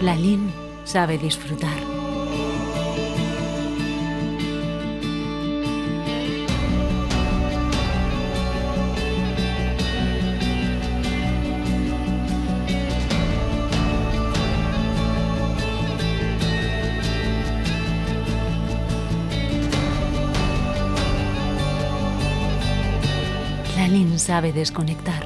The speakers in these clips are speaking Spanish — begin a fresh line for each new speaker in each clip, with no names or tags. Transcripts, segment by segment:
Lalín sabe disfrutar. Lalín sabe desconectar.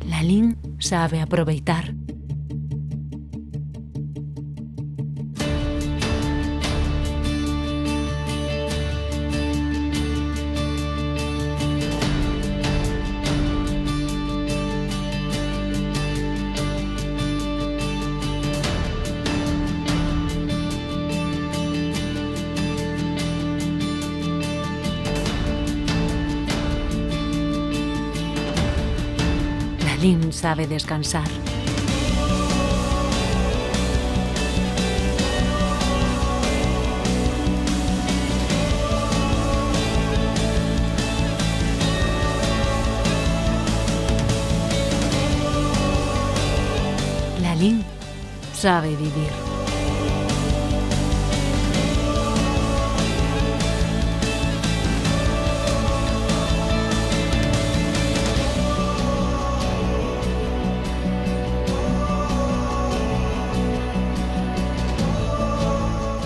Lalín sabe aproveitar. Lalín sabe descansar. Lalín sabe vivir.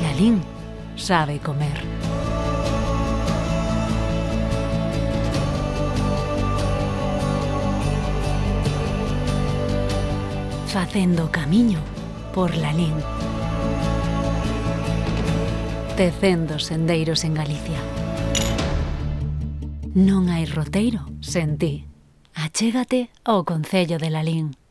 Lalín sabe comer. Facendo camiño por Lalín. Tecendo sendeiros en Galicia. Non hai roteiro sen ti. Achégate ao concello de Lalín.